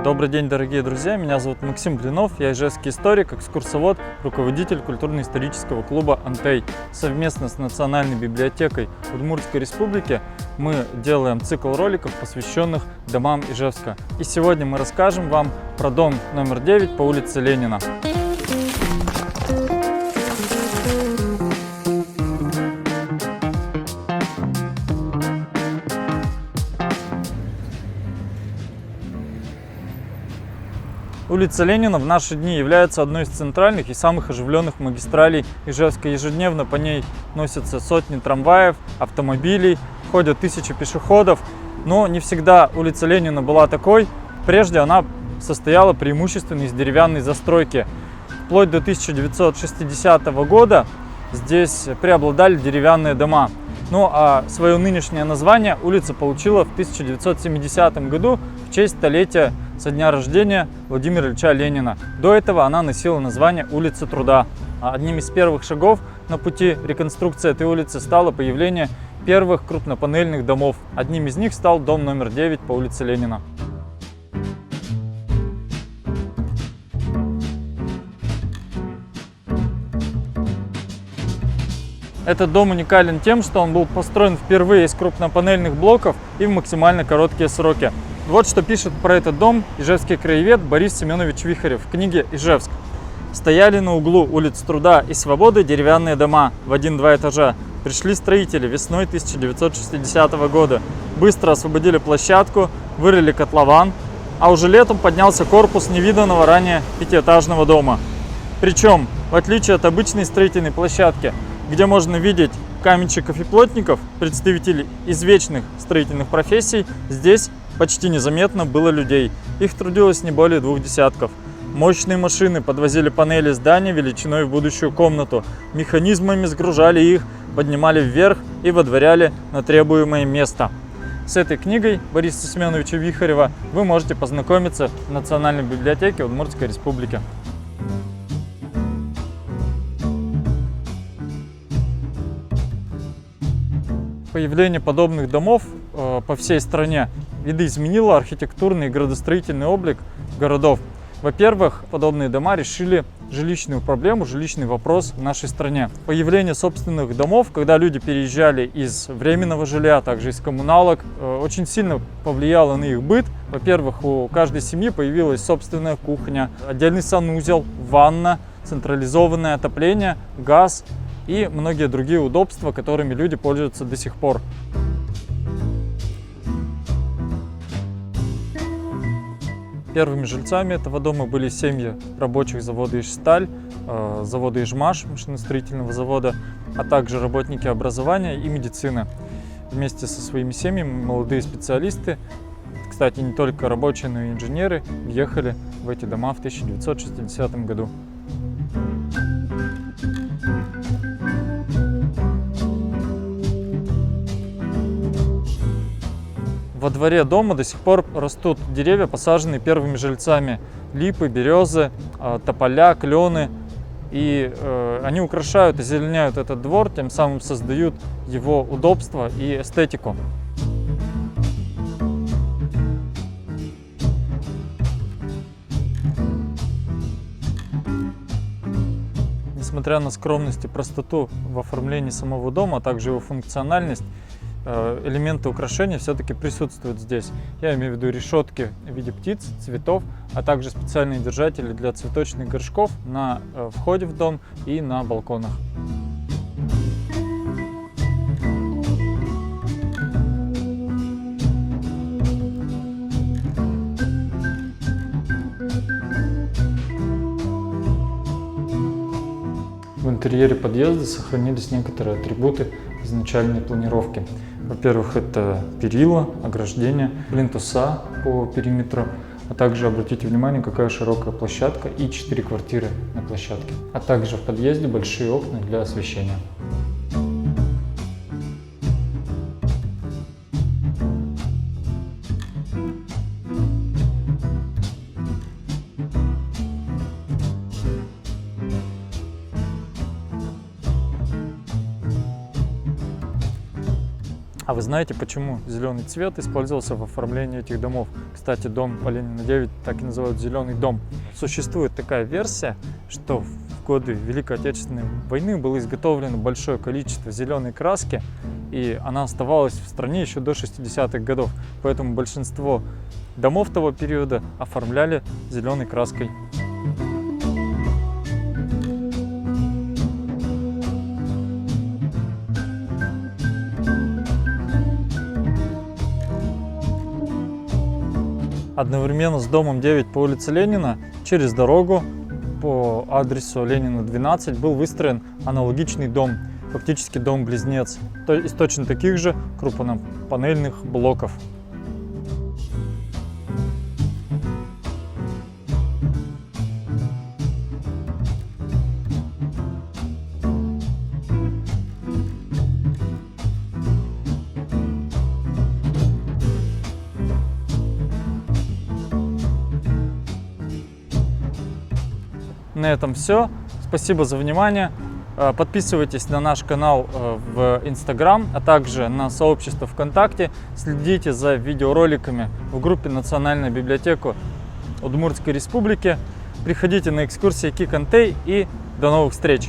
Добрый день, дорогие друзья, меня зовут Максим Блинов, я ижевский историк, экскурсовод, руководитель культурно-исторического клуба «Антей». Совместно с Национальной библиотекой Удмуртской республики мы делаем цикл роликов, посвященных домам Ижевска. И сегодня мы расскажем вам про дом номер 9 по улице Ленина. Улица Ленина в наши дни является одной из центральных и самых оживленных магистралей Ижевска. Ежедневно по ней носятся сотни трамваев, автомобилей, ходят тысячи пешеходов. Но не всегда улица Ленина была такой. Прежде она состояла преимущественно из деревянной застройки. Вплоть до 1960 года здесь преобладали деревянные дома. Ну а свое нынешнее название улица получила в 1970 году в честь столетия со дня рождения Владимира Ильича Ленина. До этого она носила название улица Труда. Одним из первых шагов на пути реконструкции этой улицы стало появление первых крупнопанельных домов. Одним из них стал дом номер 9 по улице Ленина. Этот дом уникален тем, что он был построен впервые из крупнопанельных блоков и в максимально короткие сроки. Вот что пишет про этот дом ижевский краевед Борис Семенович Вихарев в книге «Ижевск». Стояли на углу улиц Труда и Свободы деревянные дома в 1-2 этажа. Пришли строители весной 1960 года. Быстро освободили площадку, вырыли котлован, а уже летом поднялся корпус невиданного ранее пятиэтажного дома. Причем, в отличие от обычной строительной площадки, где можно видеть каменщиков и плотников, представителей извечных строительных профессий, здесь почти незаметно было людей. Их трудилось не более 2 десятков. Мощные машины подвозили панели здания величиной в будущую комнату. Механизмами сгружали их, поднимали вверх и водворяли на требуемое место. С этой книгой Бориса Семеновича Вихарева вы можете познакомиться в Национальной библиотеке Удмуртской республики. Появление подобных домов по всей стране видоизменило архитектурный и градостроительный облик городов. Во-первых, подобные дома решили жилищную проблему, жилищный вопрос в нашей стране. Появление собственных домов, когда люди переезжали из временного жилья, а также из коммуналок, очень сильно повлияло на их быт. Во-первых, у каждой семьи появилась собственная кухня, отдельный санузел, ванна, централизованное отопление, газ и многие другие удобства, которыми люди пользуются до сих пор. Первыми жильцами этого дома были семьи рабочих завода «Ижсталь», завода «Ижмаш», машиностроительного завода, а также работники образования и медицины. Вместе со своими семьями молодые специалисты, кстати, не только рабочие, но и инженеры, въехали в эти дома в 1960 году. Во дворе дома до сих пор растут деревья, посаженные первыми жильцами. Липы, березы, тополя, клены. И они украшают, озеленяют этот двор, тем самым создают его удобство и эстетику. Несмотря на скромность и простоту в оформлении самого дома, а также его функциональность, элементы украшения все-таки присутствуют здесь. Я имею в виду решетки в виде птиц, цветов, а также специальные держатели для цветочных горшков на входе в дом и на балконах. В интерьере подъезда сохранились некоторые атрибуты изначальной планировки. Во-первых, это перила, ограждения, плинтуса по периметру, а также обратите внимание, какая широкая площадка и 4 квартиры на площадке. А также в подъезде большие окна для освещения. А вы знаете, почему зеленый цвет использовался в оформлении этих домов? Кстати, дом по Ленина 9 так и называют «Зеленый дом». Существует такая версия, что в годы Великой Отечественной войны было изготовлено большое количество зеленой краски, и она оставалась в стране еще до 60-х годов. Поэтому большинство домов того периода оформляли зеленой краской. Одновременно с домом 9 по улице Ленина через дорогу по адресу Ленина 12 был выстроен аналогичный дом, фактически дом-близнец, из точно таких же крупнопанельных блоков. На этом все. Спасибо за внимание. Подписывайтесь на наш канал в Instagram, а также на сообщество ВКонтакте. Следите за видеороликами в группе «Национальная библиотека Удмуртской Республики». Приходите на экскурсии Кик-Антей и до новых встреч!